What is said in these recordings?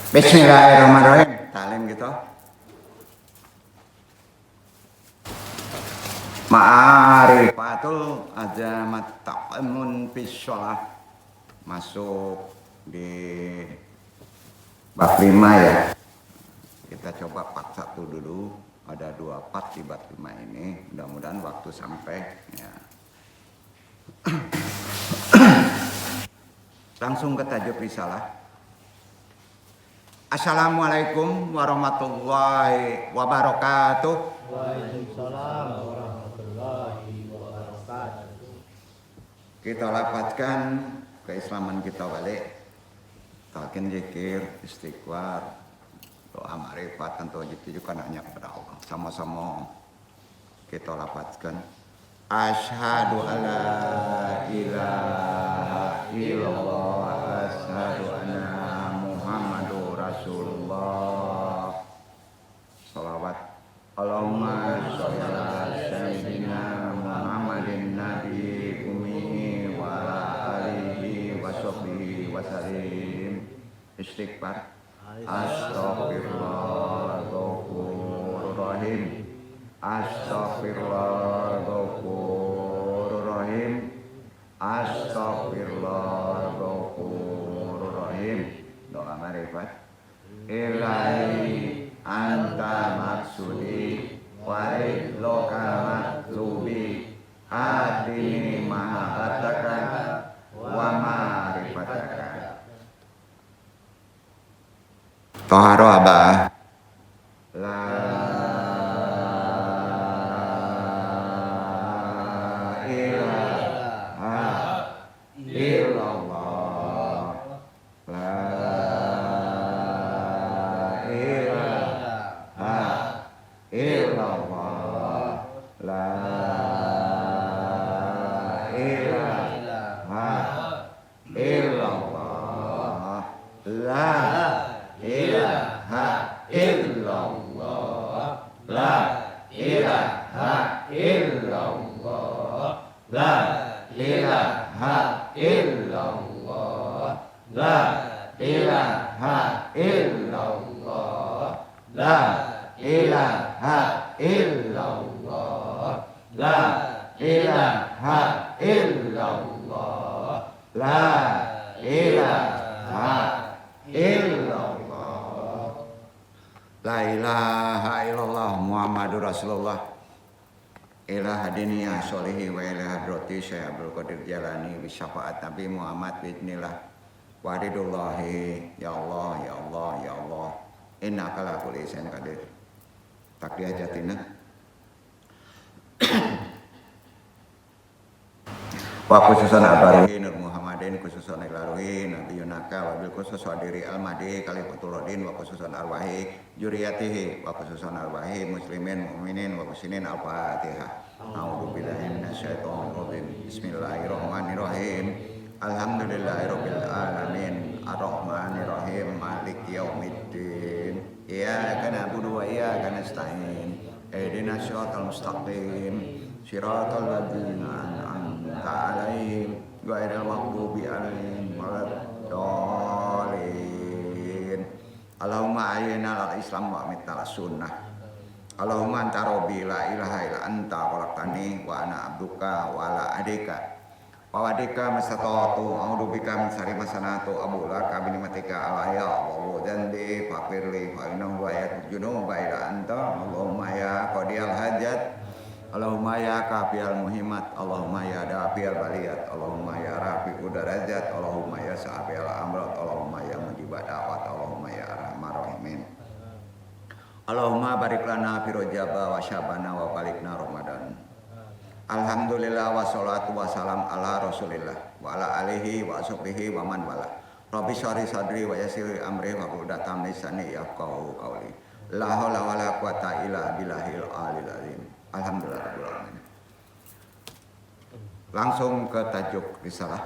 Bismillahirrahmanirrahim. Talim gitu. Ma'arifatul azamat ta'amun fisholah. Masuk di bab 5 ya. Kita coba part 1 dulu. Ada 2 part di bab 5 ini. Mudah-mudahan waktu sampai ya. Langsung ke tajuk risalah. Assalamualaikum warahmatullahi wabarakatuh. Waalaikumsalam warahmatullahi wabarakatuh. Kita lapatkan keislaman kita balik. Talqin zikir, istighfar, doa ma'rifat, tentu ditujukan hanya kepada Allah. Sama-sama kita lapatkan. Asyhadu alla ilaha illallah, asyhadu anna Muhammadur Rasulullah. Salawat. Allahumma sholli ala sayyidina Muhammadin nabi ummi wa ala alihi wa sahbihi wa sallim. Istighfar. Astaghfirullahaladzim. Astaghfirullahaladzim. Astaghfirullahaladzim. Doa ma'rifat. Ilahi anta maksudi wa ridloka matlubi adini mahabataka wa ma'rifataka. Toharo abah. La ilaha illallah. La ilaha illallah. La ilaha illallah. La ilaha illallah. La ilaha illallah. La ilaha illallah. La ilaha illallah. La ilaha illallah. La ilaha illallah. La ilaha illallah. La ilaha illallah Muhammadur Rasulullah. Ila hadiniya sholihi wa ila hadrati Syekh Abdul Qadir Jalani bi syafaat Nabi Muhammad bismillah. Waridullahi ya Allah ya Allah ya Allah. Innaka la kulli syai'in qadir. Takdir jatina. Wa khususan abaruhi Nur Muhammadin khususan ilaruhi Nabi Yunaka wabil khusus wadiri al-mahdi kalifatul rodin wa khususan arwahi juriyatihi wa khususan arwahi muslimin mu'minin wa muslimin al-fatihah. A'udhu billahi minasyaitonir rajim. Bismillahirrahmanirrahim. Alhamdulillahirabbil alamin arrahmanirrahim maliki yaumiddin. Iyyaka na'budu wa iyyaka nasta'in. Ihdinas siratal mustaqim. Siratal ladzina an'amta 'alaihim ghairil maghdubi 'alaihim waladdallin. Allahumma ayyina al-islam wa amitna sunnah. Allahumma anta rabbi la ilaha illa anta khalaqtani wa ana abduka wa ala adika wa wadika masatatu a'udzu bika min syarri ma sanatu abulaka bi ni'matika alayya wa dzanbi faqirli fa innahu la yajunuba illa anta. Allahumma ya qadiyal hajat. Allahumma ya kafiyal muhimmat. Allahumma ya dafiyal baliyat. Allahumma ya rafi'ud darajat. Allahumma ya sa'afiyal amrat. Allahumma ya mujibat da'wat. Allahumma ya arhamar rahimin. Allahumma barik lana fi Rajab wa Syabana wa balikna Ramadan. Alhamdulillah wassalatu wassalam ala Rasulillah wa ala alihi wa sahbihi wa man wala. Rabbi shrah sadri wa yassir amri wa qul datam lisani yafqahu qawli. La haula wala quwata illa billahil aliyil azim. Alhamdulillah rabbil alamin. Langsung ke tajuk risalah.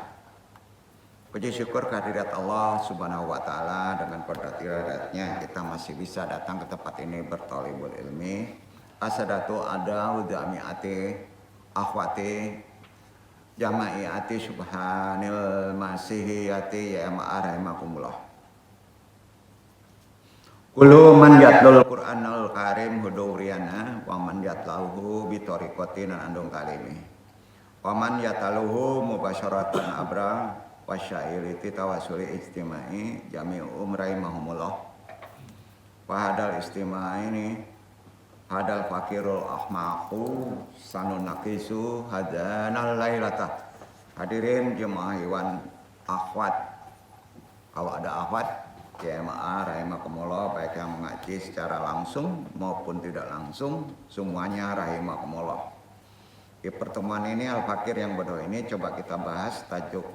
Puji syukur kehadirat Allah Subhanahu wa taala, dengan qudrat iradatnya kita masih bisa datang ke tempat ini berthalibul ilmi. Asadatu ada udamiati akhwati jamaiyati subhanil masihiyati ya ma'arahimakumullah. Kulu man yatlul Qur'anul Karim huduriana wa man yatlahu bi tariqatin andung talimi. Wa man yataluhu mubasyaratan abra wa syairiti tawasuli istimai jami'u umraimahumullah. Wa hadal istimai ini hadal fakirul ahmaku sanun naqisu hadanal lailata. Hadirin jemaah Iwan akhwat. Kalau ada akhwat jemaah rahimakumullah, baik yang mengaji secara langsung maupun tidak langsung, semuanya rahimakumullah. Di pertemuan ini Al-Fakir yang bodoh ini coba kita bahas tajuk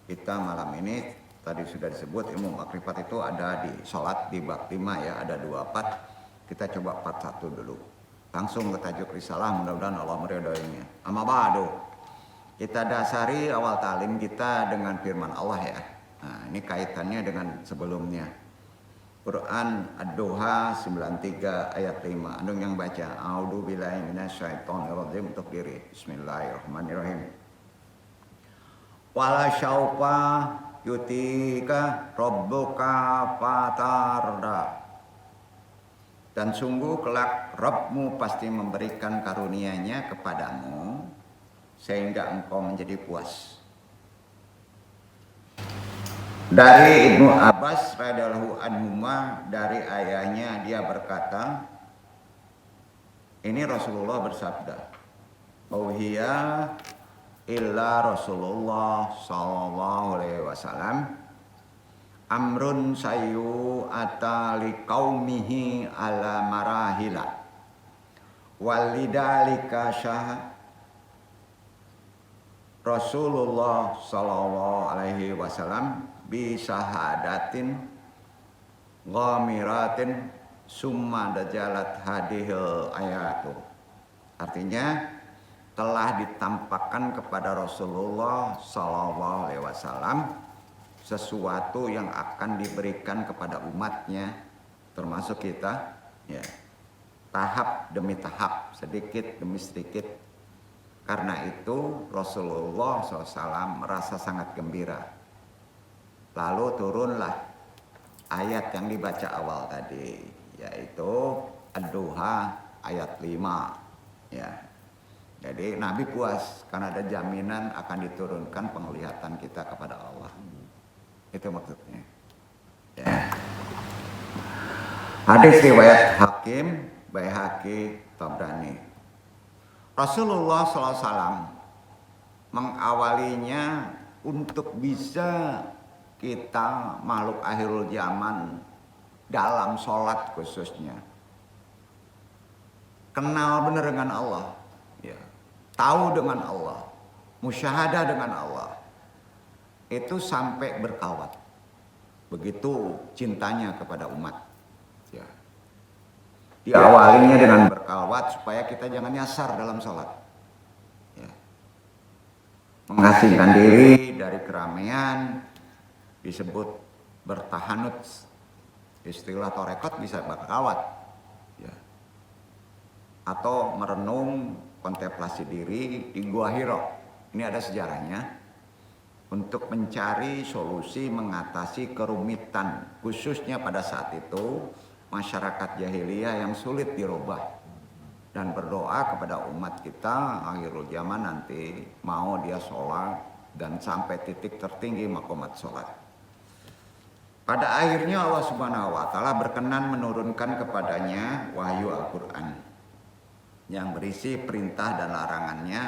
kita malam ini. Tadi sudah disebut ilmu makrifat itu ada di sholat di bab 5 ya, ada 24. Kita coba 41 dulu. Langsung ke tajuk risalah, mudah-mudahan Allah meridhoinya. Amma ba'du. Kita dasari awal talim kita dengan firman Allah ya. Nah, ini kaitannya dengan sebelumnya. Quran Ad-Duha 93 ayat 5. Andung yang baca. A'udzu billahi minasyaitonir rajim untuk diri. Bismillahirrahmanirrahim. Wala syaufa yutika rabbuka fatarda. Dan sungguh kelak Rabbmu pasti memberikan karunia-Nya kepadamu sehingga engkau menjadi puas. Dari Ibnu Abbas radhiyallahu anhuma, dari ayahnya dia berkata, ini Rasulullah bersabda, "Auhiya illa Rasulullah sallallahu alaihi wasallam amrun sayu atali qaumihi ala marahila walidalika syah." Rasulullah sallallahu alaihi wasallam bisahadatin ghamiratin summa dajalat hadihil ayatu. Artinya telah ditampakkan kepada Rasulullah sallallahu alaihi wasallam sesuatu yang akan diberikan kepada umatnya termasuk kita ya, tahap demi tahap, sedikit demi sedikit. Karena itu Rasulullah SAW merasa sangat gembira. Lalu turunlah ayat yang dibaca awal tadi, yaitu Ad-Duha ayat 5. Ya. Jadi Nabi puas karena ada jaminan akan diturunkan penglihatan kita kepada Allah. Itu maksudnya. Ya. Hadis riwayat Hakim, Baihaqi, Tabrani. Rasulullah SAW mengawalinya untuk bisa kita makhluk akhirul zaman dalam sholat khususnya kenal benar dengan Allah ya, tahu dengan Allah, musyahadah dengan Allah, itu sampai berkawat begitu cintanya kepada umat ya. Diawalinya dengan berkawat supaya kita jangan nyasar dalam sholat ya. Mengasingkan diri dari keramaian disebut bertahanut, istilah torekot bisa berkawat ya. Atau merenung kontemplasi diri di Gua Hiro. Ini ada sejarahnya untuk mencari solusi mengatasi kerumitan khususnya pada saat itu masyarakat jahiliyah yang sulit dirubah, dan berdoa kepada umat kita akhirul zaman nanti mau dia sholat dan sampai titik tertinggi makomat sholat. Pada akhirnya Allah Subhanahu wa Ta'ala berkenan menurunkan kepadanya wahyu Al-Quran yang berisi perintah dan larangannya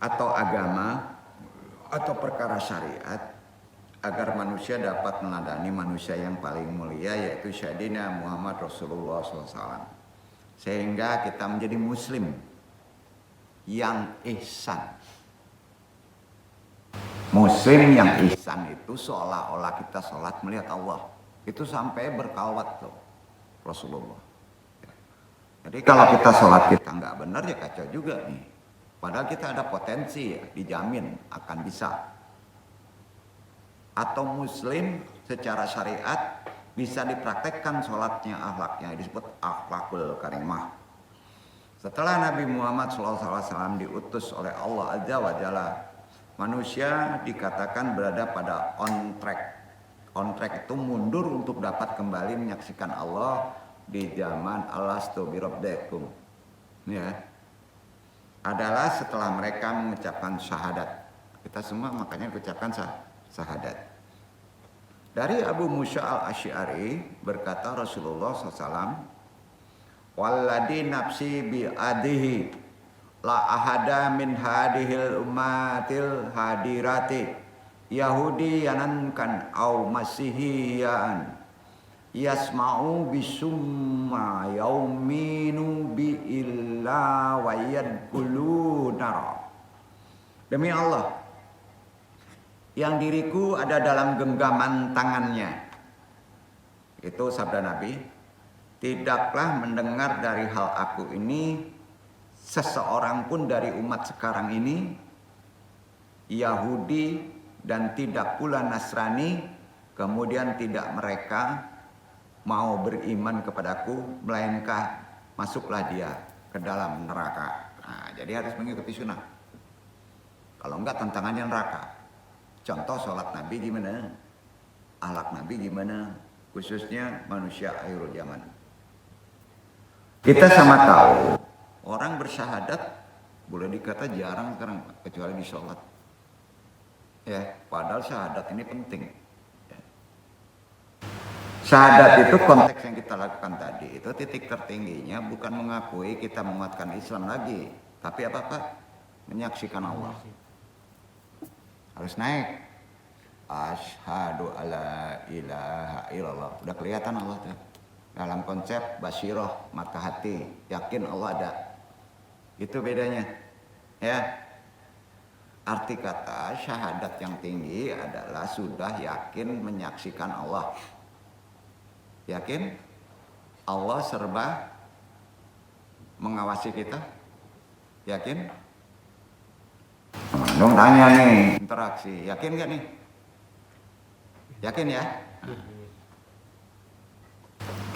atau agama atau perkara syariat agar manusia dapat meneladani manusia yang paling mulia yaitu Sayyidina Muhammad Rasulullah SAW, sehingga kita menjadi muslim yang ihsan. Muslim yang ihsan itu seolah-olah kita sholat melihat Allah, itu sampai berkawat loh Rasulullah. Jadi kalau kita sholat kita nggak benar ya kacau juga nih, padahal kita ada potensi ya, dijamin akan bisa. Atau muslim secara syariat bisa dipraktekkan sholatnya, akhlaknya disebut akhlakul karimah. Setelah Nabi Muhammad SAW diutus oleh Allah Azza wa Jalla, manusia dikatakan berada pada on track, On track itu mundur untuk dapat kembali menyaksikan Allah di zaman alastu birabbikum. Ya. Adalah setelah mereka mengucapkan syahadat. Kita semua makanya ucapkan syahadat. Dari Abu Musa al-Asy'ari berkata Rasulullah SAW, "Walladhi nafsi bi'adihi la ahada min hadihil ummatil hadirati Yahudi yanankan au masihiyan yasma'u bisumma yauminu bi illa wa yadkhulu nar." Demi Allah, yang diriku ada dalam genggaman tangannya. Itu sabda Nabi. Tidaklah mendengar dari hal aku ini seseorang pun dari umat sekarang ini, Yahudi dan tidak pula Nasrani, kemudian tidak mereka mau beriman kepadaku, melainkan masuklah dia ke dalam neraka. Nah, jadi harus mengikuti sunnah. Kalau enggak tantangannya neraka. Contoh sholat Nabi gimana, akhlak Nabi gimana, khususnya manusia akhir zaman. Kita sama tahu orang bersyahadat boleh dikata jarang sekarang, kecuali di sholat. Ya, padahal syahadat ini penting. Ya. Syahadat itu konteks yang kita lakukan tadi itu titik tertingginya bukan mengakui kita menguatkan Islam lagi, tapi apa Pak? Menyaksikan Allah. Harus naik. Asyhadu alla ilaha illallah. Udah kelihatan Allah tuh. Dalam konsep basyirah, mata hati, yakin Allah ada. Itu bedanya. Ya. Arti kata syahadat yang tinggi adalah sudah yakin menyaksikan Allah. Yakin Allah serba mengawasi kita? Yakin? Dong tanya nih, interaksi. Yakin gak nih? Yakin ya?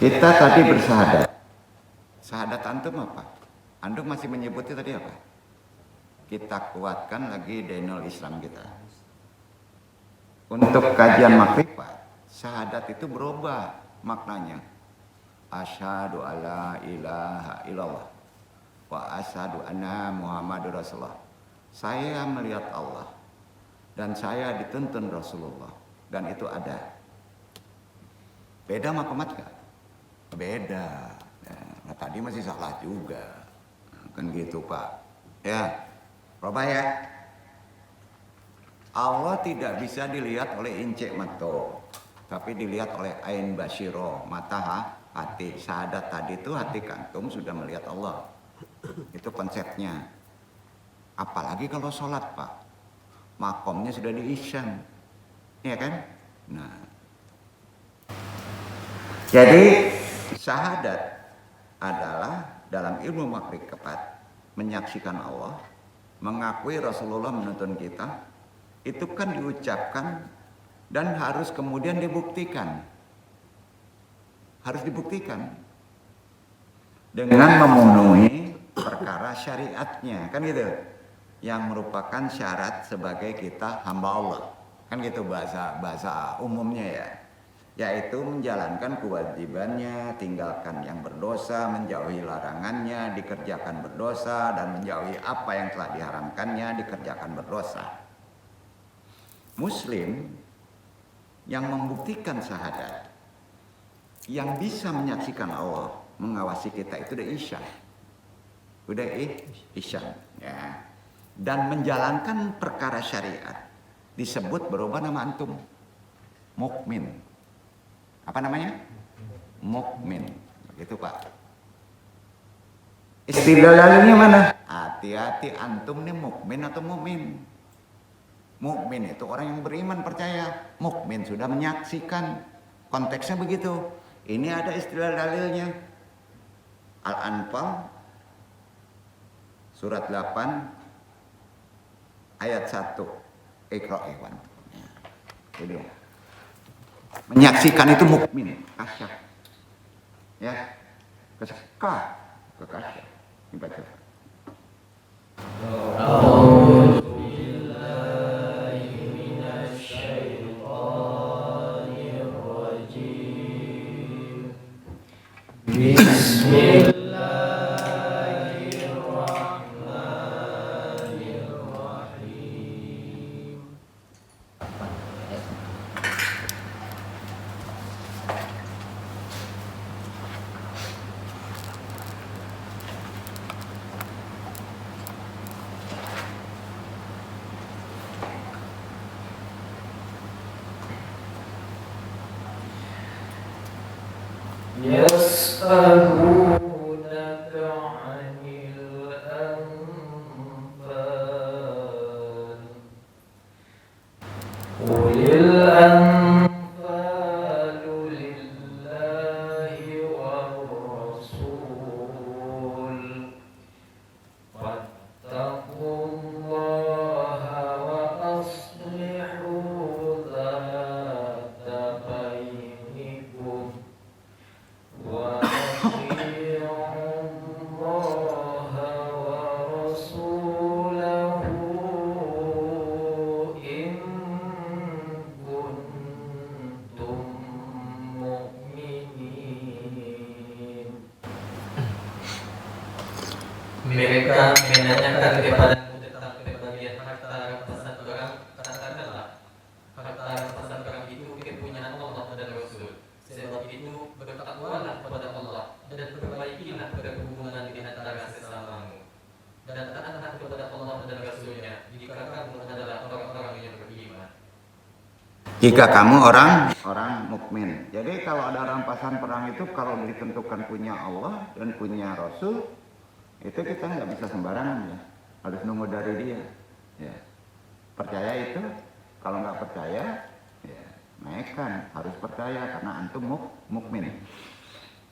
Kita tadi bersyahadat. Syahadat antum apa? Antum masih menyebutnya tadi apa? Kita kuatkan lagi denol Islam kita. Untuk kajian makrifat, syahadat itu berubah maknanya. Asyhadu alla ilaha illallah wa asyhadu anna Muhammadur Rasulullah. Saya melihat Allah dan saya dituntun Rasulullah dan itu ada. Beda makomat gak? Beda. Nah, tadi masih salah juga. Kan gitu Pak. Ya. Coba ya. Allah tidak bisa dilihat oleh incek mato, tapi dilihat oleh ain basyiro, mata hati. Syahadat tadi itu hati kantum sudah melihat Allah. Itu konsepnya. Apalagi kalau sholat Pak, makomnya sudah diisyan, ya kan? Nah, jadi syahadat adalah dalam ilmu makrifat menyaksikan Allah, mengakui Rasulullah menuntun kita, itu kan diucapkan dan harus kemudian dibuktikan. Harus dibuktikan dengan memenuhi perkara syariatnya, kan gitu. Yang merupakan syarat sebagai kita hamba Allah. Kan gitu bahasa umumnya ya. Yaitu menjalankan kewajibannya, tinggalkan yang berdosa, menjauhi larangannya, dikerjakan berdosa, dan menjauhi apa yang telah diharamkannya, dikerjakan berdosa. Muslim yang membuktikan syahadat, yang bisa menyaksikan Allah, mengawasi kita itu udah isyan. Udah isyan. Ya. Dan menjalankan perkara syariat disebut berubah nama antum mukmin. Apa namanya? Mukmin. Begitu Pak. Istilahnya mana? Hati-hati antum nih mukmin atau mukmin. Mukmin itu orang yang beriman percaya. Mukmin sudah menyaksikan. Konteksnya begitu. Ini ada istilah dalilnya. Al-Anfal surat 8 ayat 1. Iqra ikhwan. Jadi menyaksikan itu mukmin, kasyaf. Ya. Kasyaf. Ini baca. Bismillahirrahmanirrahim. يسألونك عن الأنفال قل الأنفال لله والرسول فاتقوا الله وأصلحوا ذات بينكم وأطيعوا الله ورسوله إن كنتم مؤمنين. Mereka menanyakan kepadamu tentang pembagian harta rampasan perang. Katakanlah, harta rampasan perang itu kepunyaan Allah dan Rasul. Sebab itu bertakwalah kepada Allah dan perbaikilah perhubungan di antara sesamamu. Dan taatlah kepada Allah dan Rasulnya jika kamu adalah orang-orang yang beriman. Jika kamu orang mukmin. Jadi kalau ada rampasan perang itu kalau ditentukan punya Allah dan punya Rasul, itu kita nggak bisa sembarangan ya. Harus nunggu dari dia. Ya. Percaya itu. Kalau nggak percaya, ya naikkan. Harus percaya karena antum mukmin.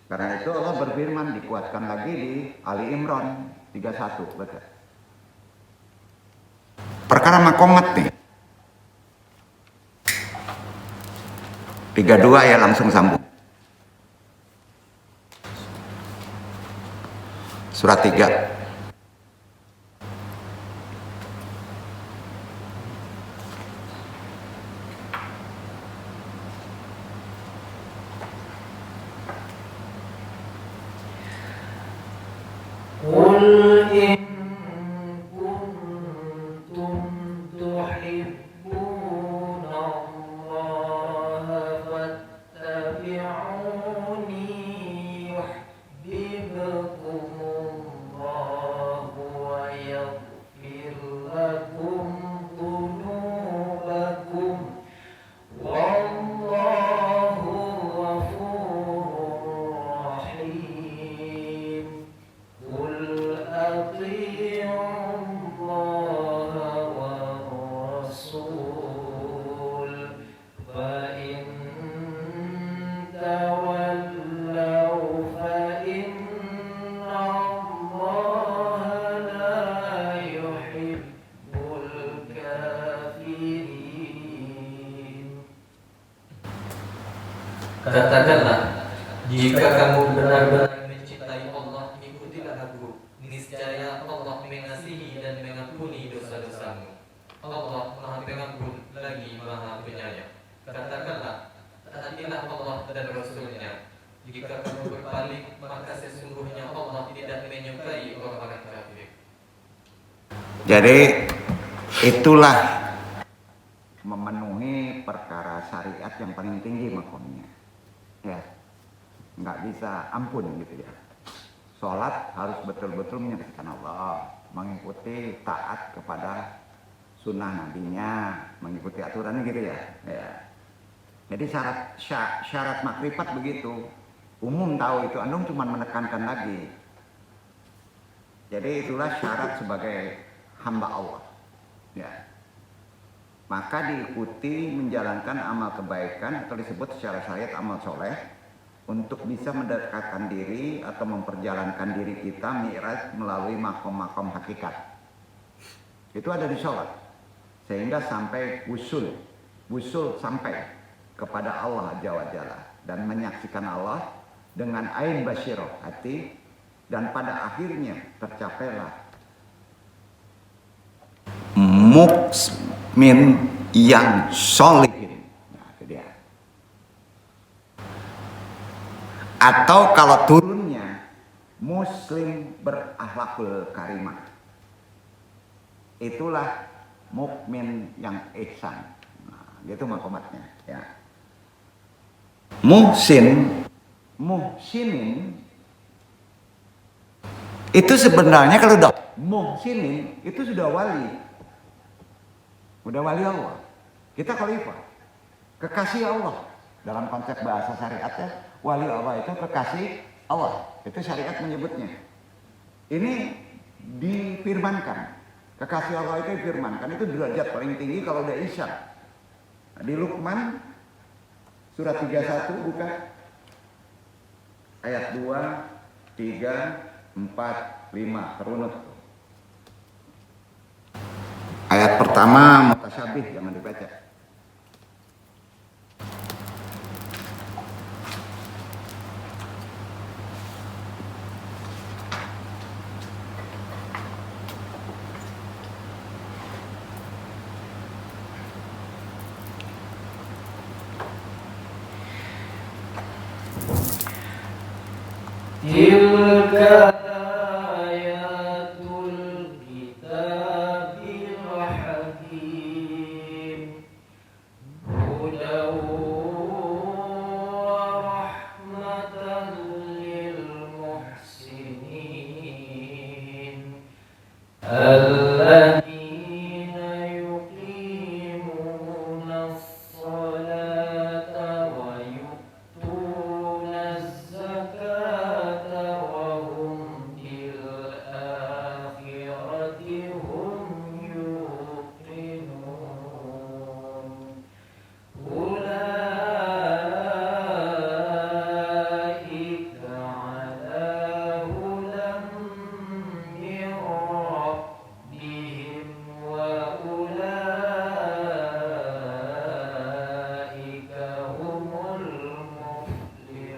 Karena itu Allah berfirman, dikuatkan lagi di Ali Imran 31, baca. Perkara makomat nih. 32 ya langsung sambung. Surat 3. قل إن كنتم تحبون الله فاتبعوني يحببكم الله ويغفر لكم ذنوبكم والله غفور رحيم. قل أطيعوا الله والرسول فإن تولوا فإن الله لا يحب الكافرين. Katakanlah, jika kamu benar-benar mencintai Allah, ikutilah aku. Niscaya Allah mengasihi dan mengampuni dosa-dosamu. Allah Maha Pengampun lagi Maha Penyayang. Katakanlah, taatilah Allah dan Rasulnya. Jika kamu berpaling, maka sesungguhnya Allah tidak menyukai orang-orang kafir. Jadi itulah memenuhi perkara syariat yang paling tinggi makomnya. Ya, nggak bisa ampun gitu ya. Sholat harus betul-betul menyenangkan Allah, mengikuti taat kepada sunnah nabinya, mengikuti aturannya gitu ya. Ya. Jadi syarat makrifat begitu. Umum tahu itu, antum cuma menekankan lagi. Jadi itulah syarat sebagai hamba Allah. Ya. Maka diikuti menjalankan amal kebaikan atau disebut secara syariat amal soleh untuk bisa mendekatkan diri atau memperjalankan diri kita mi'raj melalui makom-makom hakikat. Itu ada di sholat sehingga sampai wusul sampai kepada Allah Jalla Jalla dan menyaksikan Allah dengan ain basyirah hati, dan pada akhirnya tercapailah mukmin yang solihin. Nah, itu dia. Atau kalau turunnya muslim berakhlakul karimah. Itulah mukmin yang ihsan. Nah, gitu makomatnya ya. Muhsinin itu sebenarnya kalau udah muhsinin itu sudah wali. Udah wali Allah. Kita khalifah. Kekasih Allah. Dalam konsep bahasa syariatnya, wali Allah itu kekasih Allah. Itu syariat menyebutnya. Ini difirmankan. Kekasih Allah itu difirmankan. Itu derajat paling tinggi kalau udah ihsan. Nah, di Luqman surat 31 buka. Ayat 2, 3, 4, 5 terunut. Ayat pertama mutasyabih, jangan dibaca. Tilka ayatul kitabil hakim hudaw wa rahmatan lil muhsinin alladzina yuqimuna as-salata wa yu'tuna az-zakata wa hum bil akhirati hum yuqinun ulaika ala hudan min rabbihim wa ulaika humul muflihun.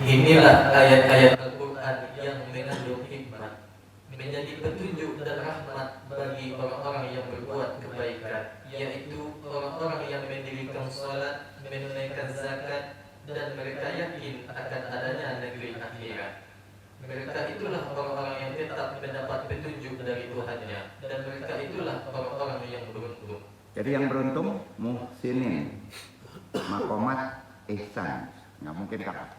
Inilah ayat-ayat Al-Quran yang mengandung hikmah, menjadi petunjuk dan rahmat bagi orang-orang yang berbuat kebaikan, yaitu orang-orang yang mendirikan sholat, menunaikan zakat, dan mereka yakin akan adanya negeri akhirat. Mereka itulah orang-orang yang tetap mendapat petunjuk dari Tuhannya, dan mereka itulah orang-orang yang beruntung. Jadi yang beruntung muhsinin, makomat ihsan, nggak mungkin kalah.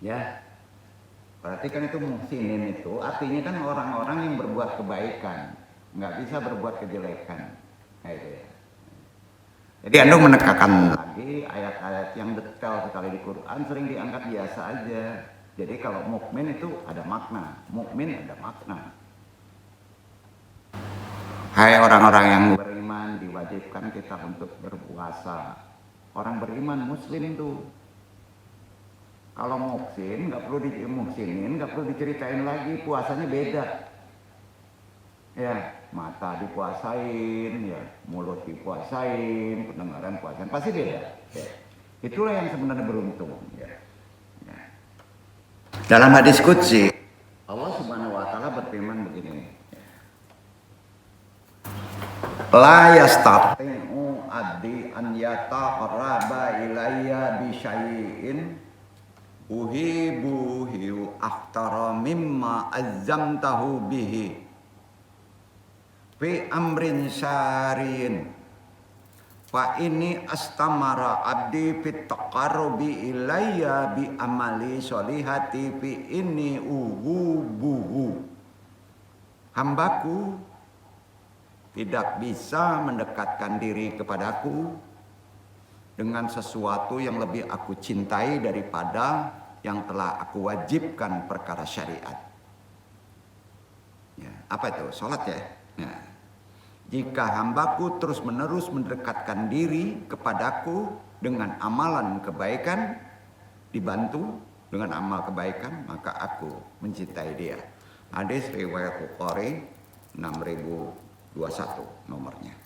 Ya, berarti kan itu muhsinin itu artinya kan orang-orang yang berbuat kebaikan, nggak bisa berbuat kejelekan. Nah, itu ya. Jadi Anda menekankan lagi ayat-ayat yang detail sekali di Quran sering dianggap biasa aja. Jadi kalau mukmin itu ada makna, mukmin ada makna. Hai orang-orang yang beriman, diwajibkan kita untuk berpuasa. Orang beriman muslim itu. Kalau muhsin nggak perlu muhsinin, nggak perlu diceritain lagi, puasanya beda. Ya, mata dipuasain, ya, mulut dipuasain, pendengaran puasain, pasti beda. Ya. Itulah yang sebenarnya beruntung. Ya. Ya. Dalam hadis qudsi, Allah Subhanahu Wa Taala berfirman begini. La yastati'u abdi an yataqarraba ilayya bi syai'in uhibuhu akhtara mimma azzamtahu bihi fi amrin syariin fa ini astamara abdi fit taqarrubi ilayya bi amali sholihati fi ini uhubuhu. Hambaku tidak bisa mendekatkan diri kepadaku dengan sesuatu yang lebih aku cintai daripada yang telah aku wajibkan perkara syariat. Ya, apa itu? Salat ya. Nah, jika hambaku terus menerus mendekatkan diri kepadaku dengan amalan kebaikan, dibantu dengan amal kebaikan, maka aku mencintai dia. Hadis riwayat Bukhari 6021 nomornya.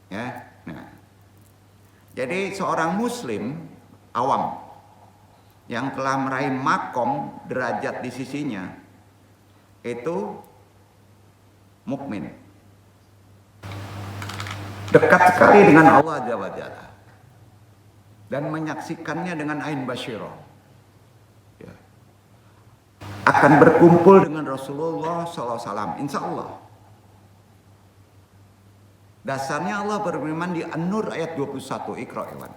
Ya, nah. Jadi seorang muslim awam yang telah meraih makom derajat di sisinya itu mukmin. Dekat sekali dengan Allah Azza wa Jalla. dan menyaksikannya dengan ain basyirah. Ya. Akan berkumpul dengan Rasulullah SAW, insya Allah. Dasarnya Allah berfirman di An-Nur ayat 21, Iqra Iwan.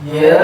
Ya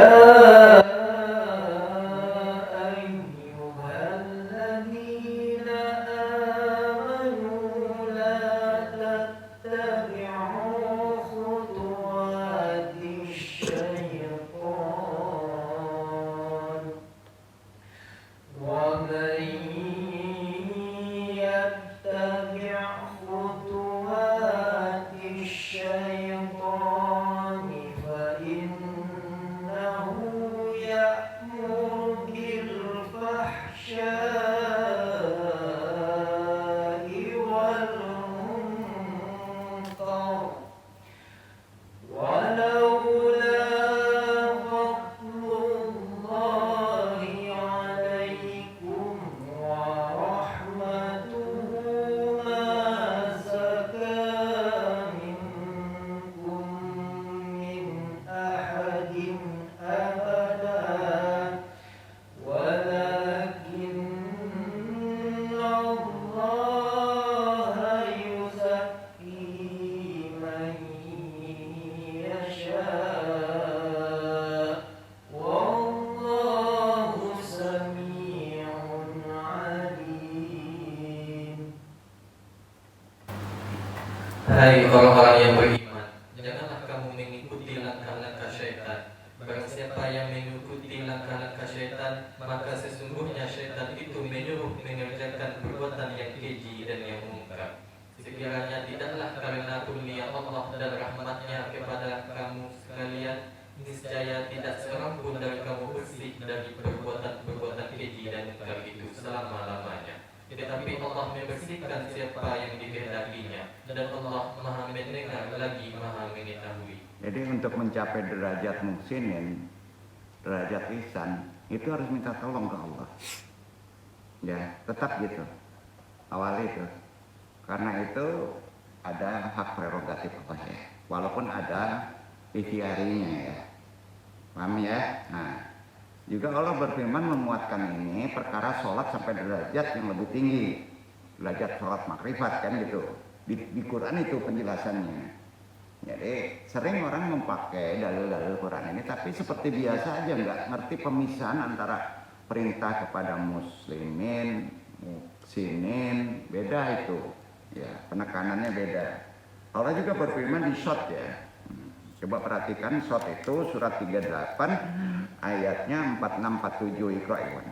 Hai orang-orang yang beriman, janganlah kamu mengikuti langkah-langkah syaitan. Barang siapa yang mengikuti langkah-langkah syaitan, maka sesungguhnya syaitan itu menyuruh mengerjakan perbuatan yang keji dan yang mungkar. Sekiranya tidaklah karena kurnia Allah dan rahmatnya kepada kamu sekalian, niscaya tidak seorang pun dari kamu bersih dari perbuatan-perbuatan keji dan mungkar itu selama-lamanya. Tetapi Allah membersihkan siapa yang dikehendakinya, dan Allah Maha mendengar lagi Maha mengetahui. Jadi untuk mencapai derajat muhsinin, derajat ihsan, itu harus minta tolong ke Allah. Ya, tetap gitu. Awal itu. Karena itu ada hak prerogatif Allah ya. Walaupun ada ikhtiarinya ya. Paham ya? Nah, juga Allah berfirman memuatkan ini perkara sholat sampai derajat yang lebih tinggi, derajat sholat makrifat kan gitu. Di Quran itu penjelasannya. Jadi sering orang memakai dalil-dalil Quran ini, tapi seperti biasa aja nggak ngerti pemisahan antara perintah kepada muslimin, muhsinin, beda itu. Ya, penekanannya beda. Allah juga berfirman di Shot ya. Coba perhatikan Shot itu surat 38 ayatnya 46-47 Iqra Iwan.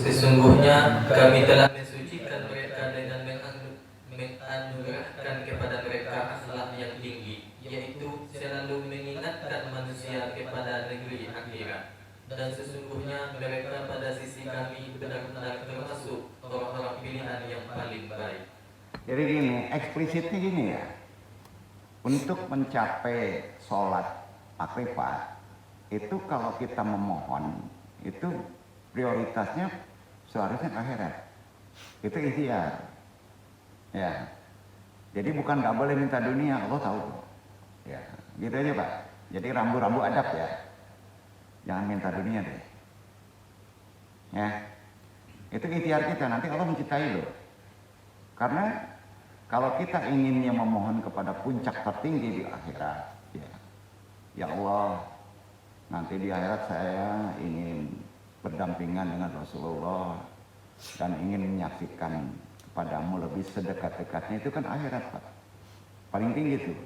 Sesungguhnya kami telah mensucikan mereka dengan menganugerahkan kepada mereka akhlak yang tinggi, yaitu selalu mengingatkan manusia kepada negeri akhirat. Dan sesungguhnya mereka pada sisi kami benar-benar termasuk orang-orang pilihan yang paling baik. Jadi gini, eksplisitnya gini ya. Untuk mencapai sholat makrifat, itu kalau kita memohon, itu prioritasnya seharusnya akhirat. Itu ikhtiar. Ya. Jadi bukan nggak boleh minta dunia, Allah tahu. Ya, gitu aja Pak. Jadi rambu-rambu adab ya. Jangan minta dunia deh. Ya, itu ikhtiar kita. Nanti Allah mencintai loh. Karena kalau kita inginnya memohon kepada puncak tertinggi di akhirat, ya Allah, nanti di akhirat saya ingin berdampingan dengan Rasulullah dan ingin menyaksikan kepadamu lebih sedekat-dekatnya, itu kan akhirat Pak. Paling tinggi tuh.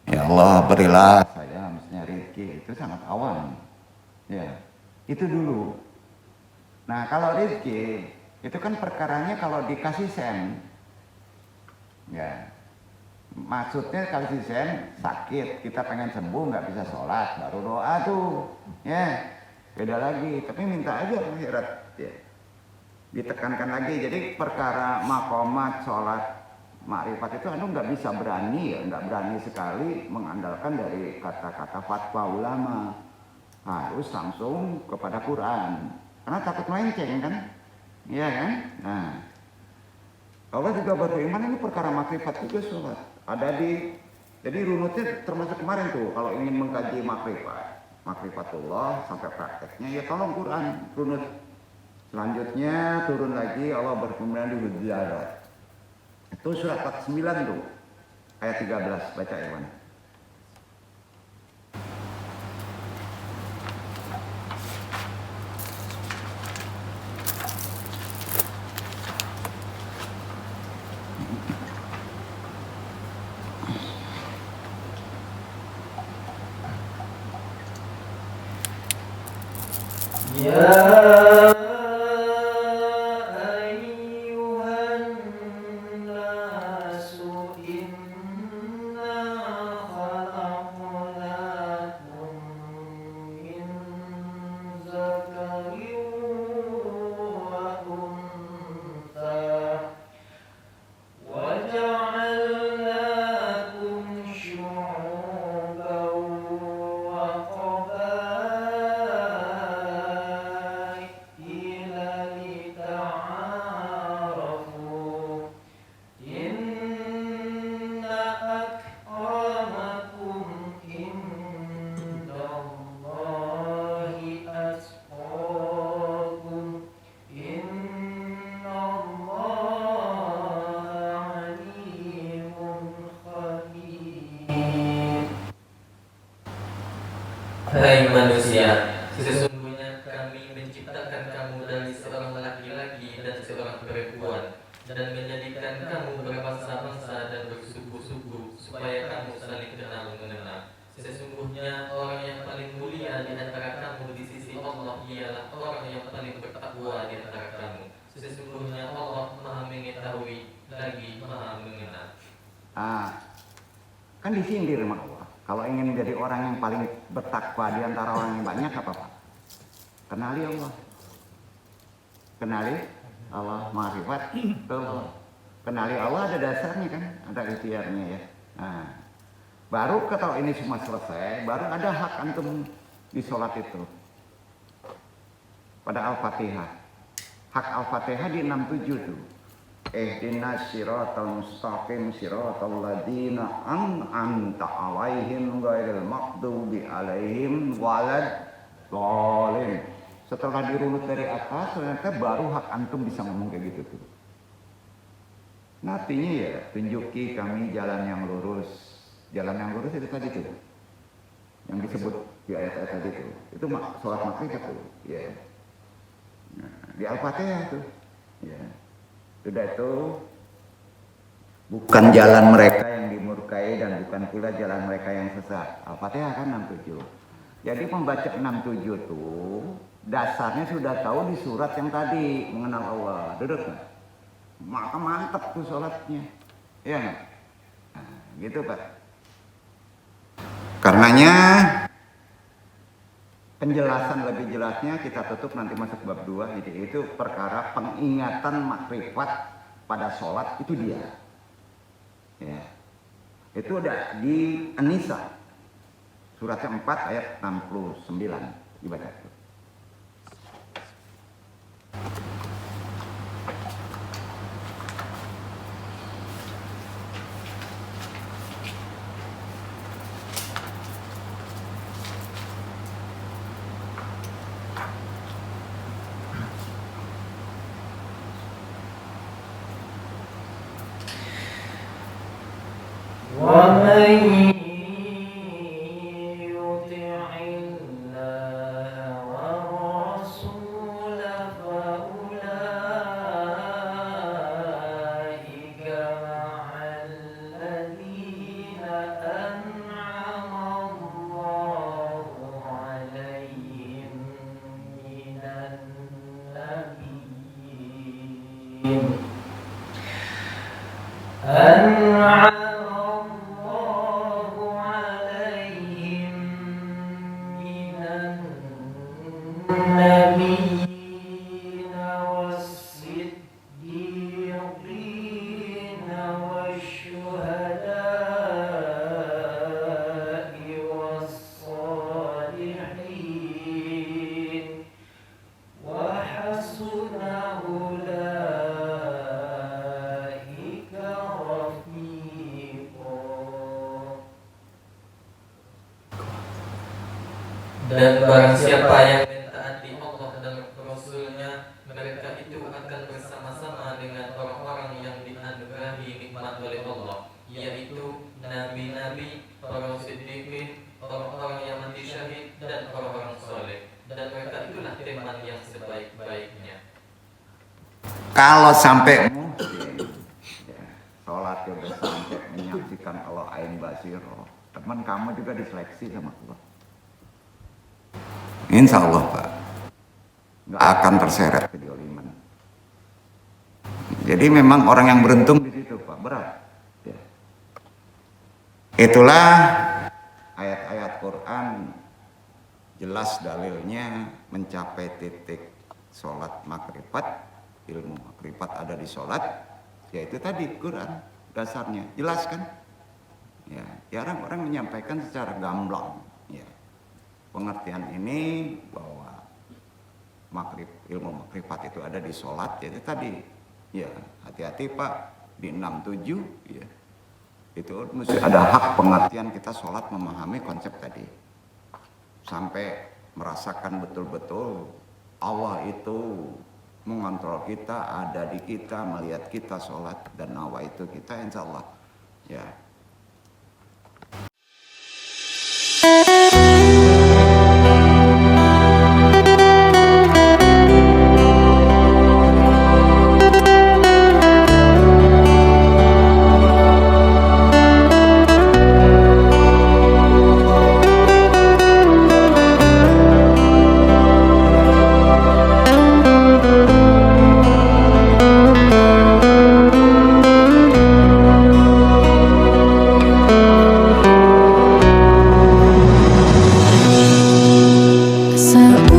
Ya Allah, berilah saya misalnya rezeki, itu sangat awam. Ya, itu dulu. Nah kalau rezeki itu kan perkaranya kalau dikasih sen, ya maksudnya kasih sen sakit, kita pengen sembuh nggak bisa sholat, baru doa tuh, ya beda lagi. Tapi minta aja akhirat, ya ditekankan lagi. Jadi perkara makomat, sholat, makrifat itu anu nggak bisa berani, ya nggak berani sekali mengandalkan dari kata-kata fatwa ulama, harus langsung kepada Quran, karena takut melenceng kan. Iya kan? Nah, Allah juga berfirman ini perkara makrifat juga sholat. Ada jadi runutnya termasuk kemarin tuh, kalau ingin mengkaji makrifatullah sampai prakteknya, ya tolong Quran runut. Selanjutnya turun lagi Allah berfirman di Hujurat. Itu surat 49 tuh, ayat 13, baca Iwan. Ya Hai manusia, sesungguhnya kami menciptakan kamu dari seorang laki-laki dan seorang perempuan, dan menjadikan kamu berbangsa-bangsa dan bersuku-suku, supaya kamu saling kenal mengenal. Sesungguhnya orang yang paling mulia di antara kamu di sisi Allah ialah orang yang paling bertakwa di antara kamu. Sesungguhnya Allah Maha mengetahui lagi Maha mengenal. Kan disindir sama Allah. Kalau ingin menjadi orang yang paling bertakwa di antara orang yang banyak, apa Pak? Kenali Allah. Kenali Allah, makrifat Allah. Kenali Allah ada dasarnya kan, ada ikhtiarnya ya. Nah, baru kalau ini semua selesai, baru ada hak antum di sholat itu. Pada Al-Fatihah. Hak Al-Fatihah di 67 tuh. Ihdinas siratal mustaqim siratal ladzina an'amta 'alaihim ghairil maghdubi 'alaihim waladdallin. Setelah dirunut dari atas, ternyata baru hak antum bisa ngomong kayak gitu tuh. Artinya ya, tunjuki kami jalan yang lurus. Jalan yang lurus itu tadi tuh, yang disebut di ayat-ayat tadi tuh. Itu sholat maghrib tuh, ya. Nah, di Al-Fatihah tuh, ya. Sudah itu bukan jalan mereka yang dimurkai dan bukan pula jalan mereka yang sesat. Al-Fatihah kan 67. Jadi pembaca 67 tuh dasarnya sudah tahu di surat yang tadi mengenal Allah. Duduk nggak? Maka mantap tuh sholatnya. Iya nggak? Nah, gitu Pak. Karenanya penjelasan lebih jelasnya kita tutup nanti masuk bab 2. Jadi itu perkara pengingatan makrifat pada sholat itu dia. Ya. Itu ada di An-Nisa. Surat yang 4 ayat 69. Dibaca. Dan barang siapa yang mentaati Allah dan Rasulnya, mereka itu akan bersama-sama dengan orang-orang yang dianugerahi nikmat oleh Allah, yaitu nabi-nabi, para siddiqin, orang-orang yang mati syahid, dan orang-orang soleh. Dan mereka itulah teman yang sebaik-baiknya. Kalau sampai muhsin, ya, sholat juga sampai menyaksikan Allah ain basiro, teman kamu juga diseleksi sama Allah. Insya Allah Pak, nggak akan terseret kejoliman. Jadi memang orang yang beruntung di situ Pak, berat. Ya. Itulah ayat-ayat Quran jelas dalilnya mencapai titik sholat makrifat, ilmu makrifat ada di sholat, yaitu tadi Quran dasarnya jelas kan? Ya, jarang orang menyampaikan secara gamblang. Ya. Pengertian ini bahwa ilmu makrifat itu ada di sholat, jadi tadi ya hati-hati Pak di 67 ya itu mesti ada hak pengertian kita sholat memahami konsep tadi sampai merasakan betul-betul Allah itu mengontrol kita, ada di kita, melihat kita sholat dan nawa itu kita insya Allah ya. So